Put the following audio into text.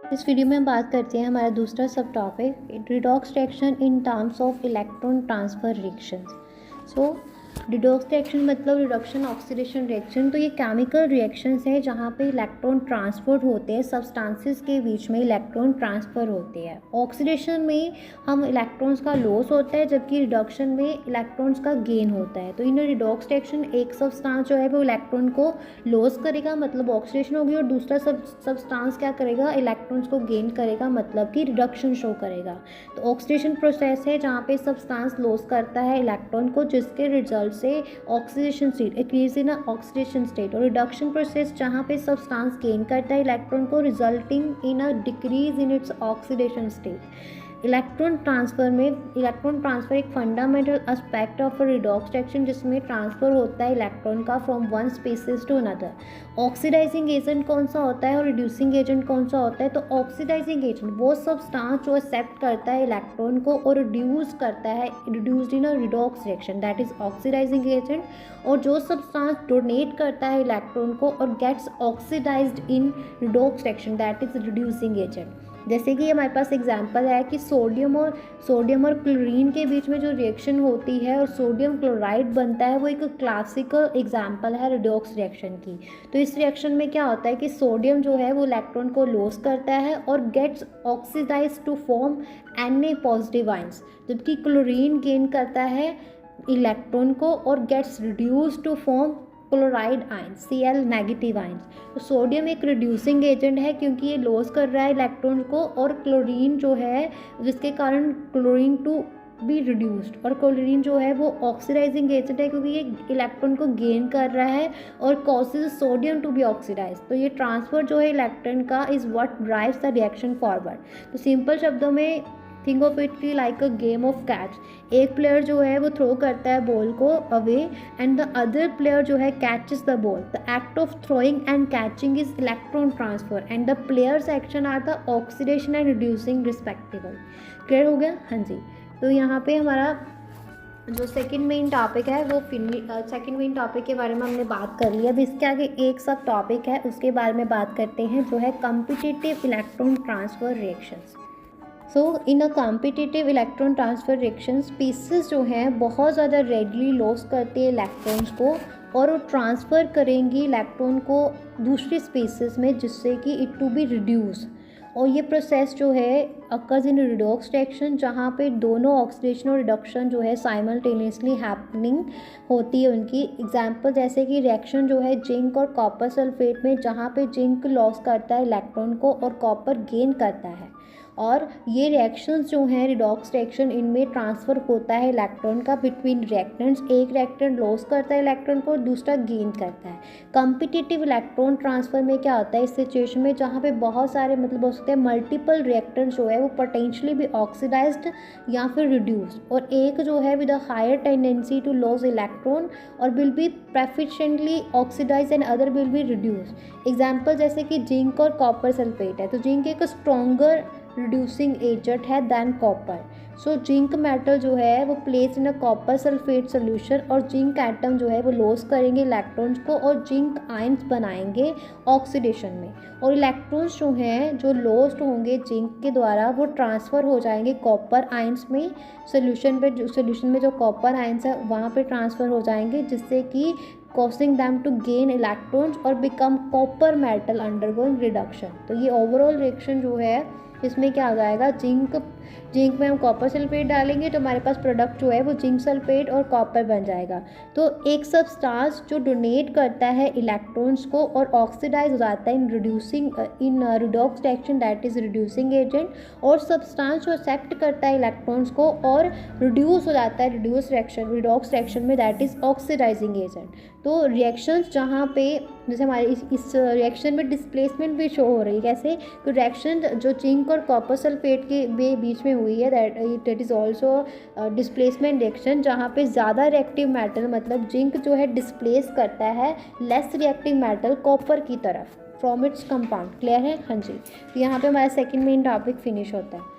इस वीडियो में हम बात करते हैं हमारा दूसरा सब topic redox reaction in terms of electron transfer reactions. So redox reaction मतलब रिडक्शन ऑक्सीडेशन रिएक्शन। तो ये केमिकल रिएक्शंस है जहाँ पे इलेक्ट्रॉन ट्रांसफर होते हैं, सब्सटेंसेस के बीच में इलेक्ट्रॉन ट्रांसफ़र होते हैं। ऑक्सीडेशन में हम इलेक्ट्रॉन्स का लॉस होता है, जबकि रिडक्शन में इलेक्ट्रॉन्स का गेन होता है। तो इन रिडॉक्स रिएक्शन एक सब्सटेंस जो है वो इलेक्ट्रॉन को लॉस करेगा, मतलब ऑक्सीडेशन होगी, और दूसरा सब्सटेंस क्या करेगा, इलेक्ट्रॉन्स को गेन करेगा, मतलब कि रिडक्शन शो करेगा। तो ऑक्सीडेशन प्रोसेस है जहाँ पे सब्सटेंस लॉस करता है इलेक्ट्रॉन को, जिसके रिजल्ट से oxidation state increase in oxidation state. और रिडक्शन प्रोसेस जहाँ पे सब्सटेंस गेन करता है इलेक्ट्रॉन को, resulting in a decrease in its oxidation state. Electron transfer एक fundamental aspect of a redox reaction, जिसमें ट्रांसफ़र होता है इलेक्ट्रॉन का from one species to another. Oxidising agent कौन सा होता है और रिड्यूसिंग एजेंट कौन सा होता है? तो ऑक्सीडाइजिंग एजेंट वो सब्सटेंस जो एक्सेप्ट करता है इलेक्ट्रॉन को और रिड्यूस करता है, reduced in a redox reaction, that is oxidising agent. और जो सब्सटेंस डोनेट करता है इलेक्ट्रॉन को और gets oxidised in redox reaction, that is reducing agent. जैसे कि हमारे पास एग्जांपल है कि सोडियम और क्लोरीन के बीच में जो रिएक्शन होती है और सोडियम क्लोराइड बनता है, वो एक क्लासिकल एग्जांपल है रिडॉक्स रिएक्शन की। तो इस रिएक्शन में क्या होता है कि सोडियम जो है वो इलेक्ट्रॉन को लॉस करता है और gets oxidise to form Na positive ions, जबकि क्लोरीन गेन करता है इलेक्ट्रॉन को और gets reduce to form chloride ions, Cl negative ions. तो सोडियम एक रिड्यूसिंग एजेंट है क्योंकि ये लॉस कर रहा है इलेक्ट्रॉन को, और क्लोरीन जो है जिसके कारण क्लोरीन टू बी रिड्यूस्ड, और क्लोरीन जो है वो ऑक्सीडाइजिंग एजेंट है क्योंकि ये इलेक्ट्रॉन को गेन कर रहा है और causes sodium to be oxidise. तो ये ट्रांसफर जो है इलेक्ट्रॉन का is what drives the reaction forward. तो सिंपल शब्दों में थिंक ऑफ इट की like a game of catch. एक प्लेयर जो है वो थ्रो करता है बॉल को away and the other player जो है catches the ball. The act of throwing and catching is electron transfer and the players action are the oxidation and reducing respectively. Clear हो गया? हाँ जी। तो यहाँ पे हमारा जो सेकंड मेन टॉपिक है वो सेकंड मेन टॉपिक के बारे में हमने बात कर ली। अब इसके आगे एक सब टॉपिक है, उसके बारे में बात करते हैं, जो है competitive electron transfer reactions. So in a competitive electron transfer reaction, species जो हैं बहुत ज़्यादा रेडली लॉस करते हैं इलेक्ट्रॉन्स को और वो ट्रांसफ़र करेंगी इलेक्ट्रॉन को दूसरी स्पीसीज में, जिससे कि इट टू बी रिड्यूस। और ये प्रोसेस जो है अकर्स इन रिडॉक्स रिएक्शन, जहाँ पे दोनों ऑक्सीडेशन और रिडक्शन जो है साइमल्टेनियसली हैपनिंग होती है उनकी। एग्जांपल जैसे कि रिएक्शन जो है जिंक और कॉपर सल्फेट में, जहाँ पे जिंक लॉस करता है इलेक्ट्रॉन को और कॉपर गेन करता है। और ये रिएक्शंस जो हैं रिडॉक्स रिएक्शन, इनमें ट्रांसफ़र होता है इलेक्ट्रॉन का बिटवीन रिएक्टेंट्स। एक रिएक्टेंट लॉस करता है इलेक्ट्रॉन को, दूसरा गेन करता है। कॉम्पिटिटिव इलेक्ट्रॉन ट्रांसफ़र में क्या होता है इस सिचुएशन में, जहाँ पे बहुत सारे मतलब हो सकते हैं मल्टीपल रिएक्टेंट्स जो है वो पोटेंशियली भी ऑक्सीडाइज्ड या फिर रिड्यूस्ड, और एक जो है with a higher tendency to loss electron और will be preferentially oxidise and other will be reduce. Example जैसे कि जिंक और कॉपर सल्फेट है, तो जिंक एक स्ट्रॉन्गर रिड्यूसिंग एजेंट है than copper. So zinc metal जो है वो place in a copper sulphate solution, और जिंक एटम जो है वो लॉस करेंगे इलेक्ट्रॉन्स को और जिंक आयंस बनाएंगे ऑक्सीडेशन में। और इलेक्ट्रॉन्स जो हैं जो लॉस्ट होंगे जिंक के द्वारा वो ट्रांसफ़र हो जाएंगे कॉपर आयंस में। सोल्यूशन में जो कॉपर आयंस है वहाँ पे ट्रांसफ़र हो जाएंगे, जिससे कि causing them to gain electrons और become copper metal undergoing reduction। तो ये ओवरऑल रिएक्शन जो है इसमें क्या आ जाएगा, जिंक में हम कॉपर सल्फेट डालेंगे तो हमारे पास प्रोडक्ट जो है वो जिंक सल्फेट और कॉपर बन जाएगा। तो एक सब्सटेंस जो डोनेट करता है इलेक्ट्रॉन्स को और ऑक्सीडाइज हो जाता है in redox reaction, that is reducing agent, और सब्सटेंस जो एक्सेप्ट करता है इलेक्ट्रॉन्स को और रिड्यूस हो जाता है रिडॉक्स रिएक्शन में, दैट इज ऑक्सीडाइजिंग एजेंट। तो रिएक्शंस जहाँ पे जैसे हमारे इस रिएक्शन में डिस्प्लेसमेंट भी शो हो रही है, कैसे? तो रिएक्शन जो जिंक और कॉपर सल्फेट के बीच में हुई है that is also displacement reaction, जहाँ पे ज़्यादा रिएक्टिव मेटल मतलब जिंक जो है डिस्प्लेस करता है लेस रिएक्टिव मेटल कॉपर की तरफ फ्रॉम इट्स कंपाउंड। क्लियर है? हाँ जी। तो यहाँ पे हमारा सेकंड मेन टॉपिक फिनिश होता है।